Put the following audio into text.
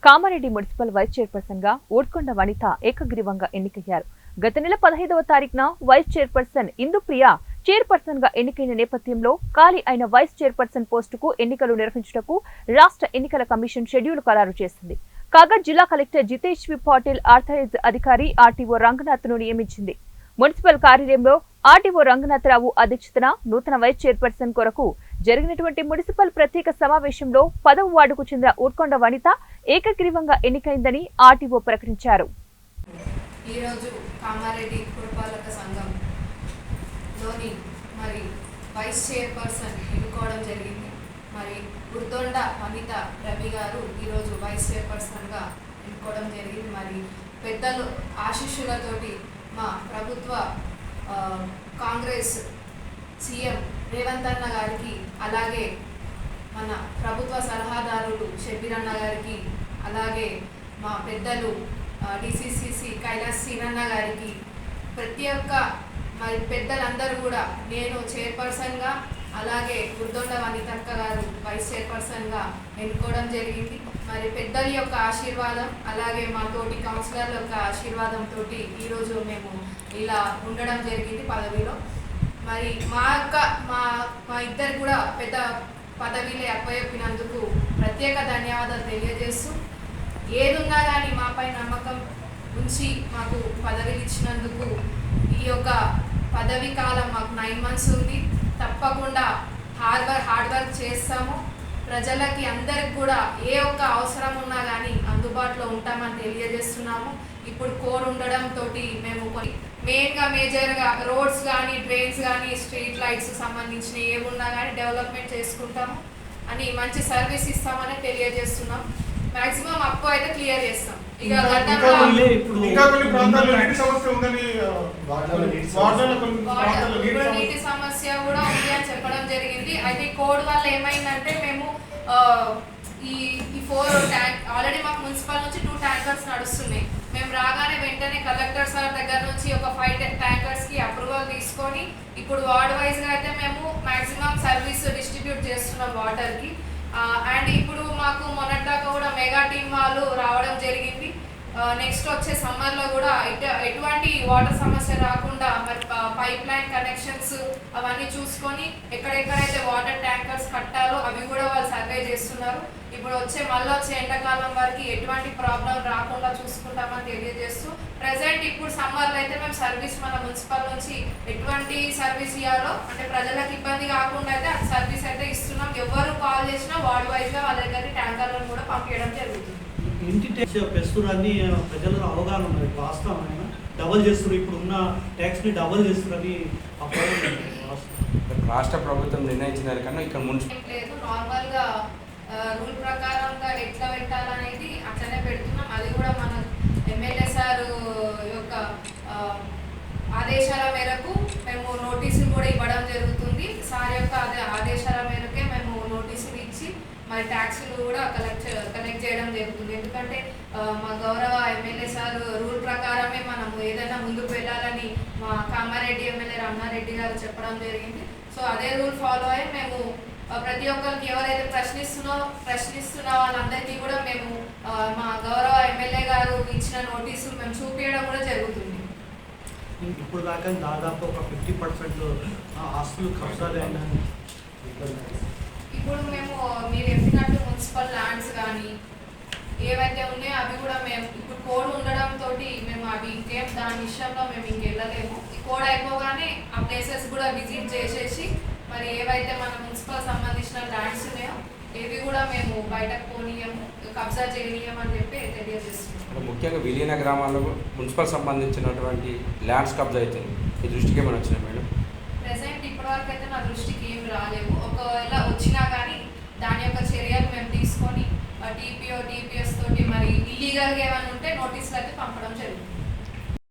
Kamareddy municipal vice chairperson గా ఊడ్కొండ వనిత ఏకగ్రీవంగా ఎన్నికయ్యారు. గత నెల 15వ తారీఖున వైస్ చైర్పర్సన్ ఇందుప్రియ చైర్పర్సన్ గా ఎన్నికైన నేపథ్యంలో ఖాళీ అయిన వైస్ చైర్పర్సన్ పోస్టుకు ఎన్నికలు నిర్వహించుటకు రాష్ట్ర ఎన్నికల కమిషన్ షెడ్యూల్ ఖరారు చేసింది. కాగా జిల్లా కలెక్టర్ జితేష్ వి పాటిల్ ఆర్థరైజ్ అధికారి ఆర్టీఓ రంగనాథ్ ను నియమించింది. మున్సిపల్ కార్యాలయంలో ఆర్టీఓ రంగనాథరావు అధ్యక్షతన నూతన వైస్ చైర్పర్సన్ కొరకు జరిగినటువంటి మున్సిపల్ ప్రత్యేక సమావేశంలో 10వ వార్డుకు చెందిన ఊడ్కొండ వనిత ఏకగ్రీవంగా ఎన్నికైందని ఆర్టీఓ ప్రకటించారు. ఈ రోజు కామారెడ్డి పురపాలక సంఘంలోని వైస్ చైర్పర్సన్ ఎన్నుకోవడం జరిగింది. ఊడ్కొండ వనిత రవి గారు ఈరోజు వైస్ చైర్పర్సన్గా ఎన్నుకోవడం జరిగింది. పెద్దలు ఆశీస్సులతోటి మా ప్రభుత్వ కాంగ్రెస్ సీఎం రేవంత్ అన్న గారికి, అలాగే మన ప్రభుత్వ సలహాదారులు షబ్బీర్ అన్న గారికి, అలాగే మా పెద్దలు డిసిసిసి కైలాస్ సీనన్న గారికి, ప్రతి ఒక్క పెద్దలందరూ కూడా నేను చైర్పర్సన్గా, అలాగే ఊడ్కొండ వనితక్క గారు వైస్ చైర్పర్సన్గా ఎన్నుకోవడం జరిగింది. పెద్దల యొక్క ఆశీర్వాదం, అలాగే మా తోటి కౌన్సిలర్ల యొక్క ఆశీర్వాదంతో ఈరోజు మేము ఇలా ఉండడం జరిగింది పదవిలో. మా ఇద్దరు కూడా పెద్ద పదవిలే అప్పచెప్పినందుకు ప్రత్యేక ధన్యవాదాలు తెలియజేస్తూ, ఏదున్నా కానీ మాపై నమ్మకం ఉంచి మాకు పదవిలు ఇచ్చినందుకు ఈ యొక్క పదవి కాలం మాకు 9 months ఉంది. తప్పకుండా హార్డ్ వర్క్ చేస్తాము. ప్రజలకి అందరికి కూడా ఏ ఒక్క అవసరం ఉన్నా కానీ అందుబాటులో ఉంటామని తెలియజేస్తున్నాము. ఇప్పుడు కోడ్ ఉండడంతో మేము మేజర్గా రోడ్స్ కానీ, డ్రైన్స్ కానీ, స్ట్రీట్ లైట్స్ సంబంధించిన ఏమున్నా కానీ డెవలప్మెంట్ చేసుకుంటాము అని, మంచి సర్వీస్ ఇస్తామని తెలియజేస్తున్నాం. మ్యాక్సిమం అప్పు అయితే క్లియర్ చేస్తాం. ఇక నీటి సమస్య కూడా ఉంది అని చెప్పడం జరిగింది. అయితే కోడ్ వల్ల ఏమైందంటే మేము ఈ 4 ట్యాంక్ ఆల్రెడీ మాకు మున్సిపల్ నుంచి 2 ట్యాంకర్స్ నడుస్తున్నాయి. మేము రాగానే వెంటనే కలెక్టర్ సార్ దగ్గర నుంచి ఒక 5 ట్యాంకర్స్కి అప్రూవల్ తీసుకొని ఇప్పుడు వార్డ్ వైజ్గా అయితే మేము మ్యాక్సిమం సర్వీస్ డిస్ట్రిబ్యూట్ చేస్తున్నాం వాటర్కి. అండ్ ఇప్పుడు మాకు మొన్నటిదాకా కూడా మెగా టీమ్ వాళ్ళు రావడం జరిగింది. నెక్స్ట్ వచ్చే సమ్మర్లో కూడా ఎటువంటి వాటర్ సమస్య రాకుండా పైప్ లైన్ కనెక్షన్స్ అవన్నీ చూసుకొని ఎక్కడెక్కడైతే వాటర్ ట్యాంకర్స్ కట్టాలో అవి కూడా వాళ్ళు సర్వే చేస్తున్నారు. ఇప్పుడు మళ్ళీ వచ్చే ఎండాకాలం వరకు ఎటువంటి ప్రాబ్లం రాకుండా చూసుకుంటామని తెలియజేస్తూ, ప్రజెంట్ ఇప్పుడు సమ్మర్లో అయితే మేము సర్వీస్ మన మున్సిపల్ నుంచి ఎటువంటి సర్వీస్ ఇవ్వాలో, అంటే ప్రజలకు ఇబ్బంది కాకుండా అయితే సర్వీస్ అయితే ఇస్తున్నాం. ఎవరు కాల్ చేసినా వార్డ్ వైజ్గా వాళ్ళ దగ్గర ట్యాంకర్లను కూడా పంపించడం జరుగుతుంది. ఇంటి ట్యాక్స్ అన్ని ప్రజలకు అవగాహన ఉన్నది. వాస్తవమైన డబల్ చేస్తున్నారు, ఇప్పుడు ఉన్న ట్యాక్స్ని డబల్ చేస్తున్నారని రాష్ట్ర ప్రభుత్వం నిర్ణయించిన దానికన్నా ఇక్కడ లేదు. నార్మల్గా రూల్ ప్రకారంగా ఎట్లా పెట్టాలనేది అట్లనే పెడుతున్నాం. అది కూడా మన ఎమ్మెల్యే సార్ యొక్క ఆదేశాల మేరకు మేము నోటీసులు కూడా ఇవ్వడం జరుగుతుంది. సార్ యొక్క ఆదేశాల మేరకే మేము నోటీసులు ఇచ్చి ట్యాక్సులు కూడా కలెక్ట్ చేయడం జరుగుతుంది. ఎందుకంటే మా గౌరవ ఎమ్మెల్యే సార్ రూల్ ప్రకారమే మనము ఏదైనా ముందుకు వెళ్ళాలని మా కామారెడ్డి ఎమ్మెల్యే రమణారెడ్డి గారు చెప్పడం జరిగింది. సో అదే రూల్ ఫాలో అయ్యి మేము ప్రతి ఒక్కరికి ఎవరైతే ప్రశ్నిస్తున్న వాళ్ళందరికీ కూడా మేము మా గౌరవ ఎమ్మెల్యే గారు ఇచ్చిన నోటీసులు మేము చూపించడం కూడా జరుగుతుంది. ఇప్పుడు దాకా దాదాపు ఒక 50% ఆస్తులు కబ్జాలు. ఇప్పుడు మేము మీరు చెప్పినట్టు మున్సిపల్ ల్యాండ్స్ కానీ ఏవైతే ఉన్నాయో అవి కూడా మేము ఇప్పుడు కోడ్ ఉండడంతో మేము అవి దాని విషయంలో మేము ఇంకెళ్ళలేము. ఈ కోడ్ అయిపోగానే ఆ ప్లేసెస్ కూడా విజిట్ చేసేసి ఏవైతే మన మున్సిపల్ సంబంధించిన ల్యాండ్స్ ఉన్నాయో ఏవి కూడా మేము బయటకు పోనీయము, కబ్జా చేయనీయమని చెప్పి తెలియజేస్తున్నాం. ముఖ్యంగా విలీన గ్రామాల్లో మున్సిపల్ సంబంధించినటువంటి ల్యాండ్స్ కబ్జా అవుతుంది. మీ దృష్టికి ఏమైనా వచ్చినాయి మేడం? ప్రెసెంట్ ఇప్పటివరకు అయితే నా దృష్టికి ఏం రాలేవు. ఒకవేళ వచ్చినా కానీ దాని యొక్క చర్యలు మేము తీసుకొని టీపీఓ టీపీఎస్ తోటి ఇల్లీగల్గా ఏమైనా ఉంటే నోటీసులు అయితే పంపడం జరుగుతుంది.